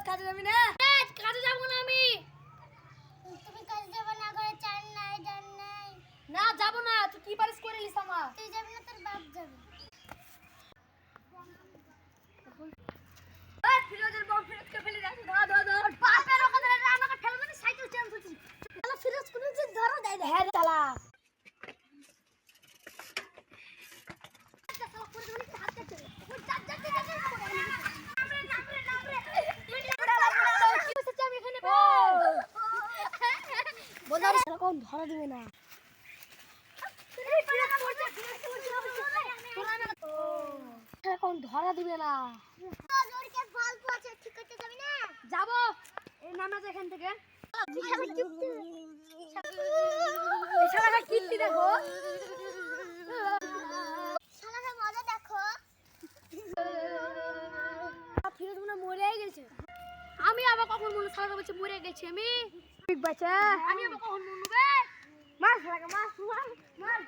কাজে যাবি না? কাজে যাবো না আমি। তুমি কাজে যাবে না, ঘরে চাল নাই, ডাল নাই। না যাবো না, তুই কি পারিস করে নিস আমার? তুই যাবি না, তোর বাপ যাবে। এই ফিরোজের বউ ফিরোজকে ফেলে দে, ধর ধর ধর। বাপের ওখানে আমাকে ফেলবে না, সাইকেল চেঞ্জ করছি। শালা ফিরোজ কোন যে ধরো দেয় না। হ্যাঁ চালা। বোঝার শালা কোন ধরা দিবে না। এখন ধরা দিবে না। তোর কে ফালতু আছে, ঠিক করতে যাবি না? যাবো এই নামাজ এখান থেকে। শালা কিপ্টে। এই শালাটা কীর্তি দেখো। শালাটা মজা দেখো। ফিরোজ মনে মরে গেছে। আমি আবার কখন মনে শালাটা বলছে মরে গেছে আমি? ঠিক বাচ্চা। আমি আবার কখন মরবে? মার শালাকে মার মার মার।